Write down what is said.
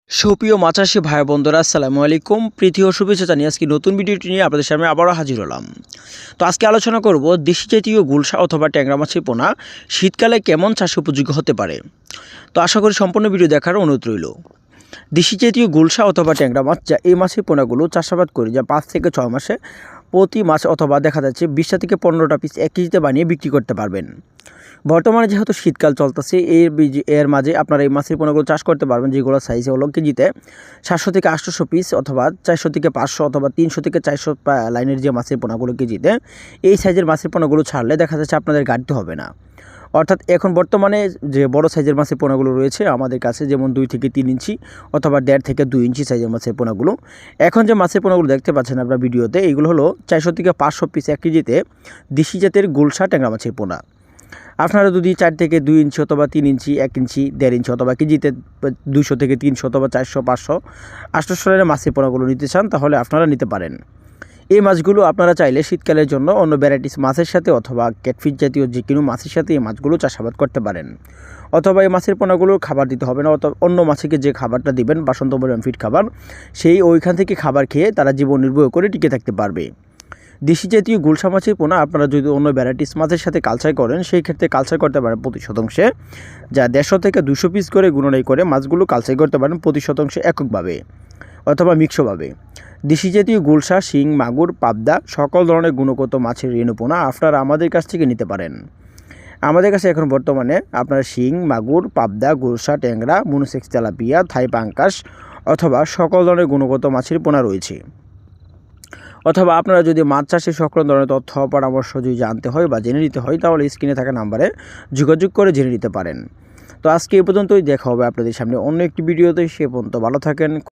সুপ্রিয় মাছ চাষি ভাই বন্ধুরা, আসসালামু আলাইকুম। প্রীতি ও শুভেচ্ছা জানিয়ে আজকে নতুন ভিডিওটি নিয়ে আপনাদের সামনে আবারও হাজির হলাম। তো আজকে আলোচনা করব দেশি জাতীয় গুলশা অথবা ট্যাংরা মাছের পোনা শীতকালে কেমন চাষ উপযোগী হতে পারে। তো আশা করি সম্পূর্ণ ভিডিও দেখার অনুরোধ রইল। দেশি জাতীয় গুলশা অথবা ট্যাংরা মাছ, যা এই মাছের পোনাগুলো চাষাবাদ করে যা 5 থেকে 6 মাসে প্রতি মাছ অথবা দেখা যাচ্ছে 20টা থেকে 15টা পিস 1 কেজিতে বানিয়ে বিক্রি করতে পারবেন। বর্তমানে যেহেতু শীতকাল চলতেছে, এর মাঝে আপনারা এই মাছের পোনাগুলো চাষ করতে পারবেন, যেগুলো সাইজে হলো কেজিতে 700 থেকে 800 পিস অথবা 400 থেকে 500 অথবা 300 থেকে 400 লাইনের যে মাছের পোনাগুলো কেজিতে, এই সাইজের মাছের পোনাগুলো ছাড়লে দেখা যাচ্ছে আপনাদের ঘাটতি হবে না। অর্থাৎ এখন বর্তমানে যে বড় সাইজের মাছের পোনাগুলো রয়েছে আমাদের কাছে, যেমন 2 থেকে 3 ইঞ্চি অথবা 1.5 থেকে 2 ইঞ্চি সাইজের মাছের পোনাগুলো, এখন যে মাছের পোনাগুলো দেখতে পাচ্ছেন আপনার ভিডিওতে, এইগুলো হলো 400 থেকে 500 পিস 1 কেজিতে দেশি জাতের গুলশা ট্যাংরা মাছের পোনা। আপনারা যদি 4 থেকে 2 ইঞ্চি অথবা 3 ইঞ্চি, 1 ইঞ্চি, 1.5 ইঞ্চি অথবা কেজিতে 200 থেকে 300 অথবা 400, 500, 800 এর মাছের পোনাগুলো নিতে চান, তাহলে আপনারা নিতে পারেন। এই মাছগুলো আপনারা চাইলে শীতকালের জন্য অন্য ভ্যারাইটিস মাছের সাথে অথবা ক্যাটফিশ জাতীয় যে কোনো মাছের সাথে এই মাছগুলো চাষাবাদ করতে পারেন। অথবা এই মাছের পোনাগুলো খাবার দিতে হবে না, অথবা অন্য মাছকে যে খাবারটা দিবেন বাসন্ত পরিমাণ ফিড খাবার, সেই ওইখান থেকে খাবার খেয়ে তারা জীবন নির্বাহ করে টিকে থাকতে পারবে। দেশি জাতীয় গুলশা মাছের পোনা আপনারা যদি অন্য ভ্যারাইটিস মাছের সাথে কালচার করেন, সেই ক্ষেত্রে কালচার করতে পারেন প্রতি শতাংশে, যা 150 থেকে 200 পিস করে গুণনাই করে মাছগুলো কালচার করতে পারেন প্রতি শতাংশে এককভাবে অথবা মিক্সভাবে। দেশি জাতীয় গুলশা, শিং, মাগুর, পাবদা সকল ধরনের গুণগত মাছের রেণু পোনা আপনারা আমাদের কাছ থেকে নিতে পারেন। আমাদের কাছে এখন বর্তমানে আপনারা শিং, মাগুর, পাবদা, গুলশা, ট্যাংরা, মনোসেক্স, তেলাপিয়া, থাই পাঙ্কাশ অথবা সকল ধরনের গুণগত মাছের পোনা রয়েছে। অথবা আপনারা যদি মাছ চাষের সকল ধরনের তথ্য পরামর্শ যদি জানতে হয় বা জেনে নিতে হয়, তাহলে স্ক্রিনে থাকা নাম্বারে যোগাযোগ করে জেনে নিতে পারেন। তো আজকে এই পর্যন্তই, দেখা হবে আপনাদের সামনে অন্য একটি ভিডিওতে। সে পর্যন্ত ভালো থাকেন।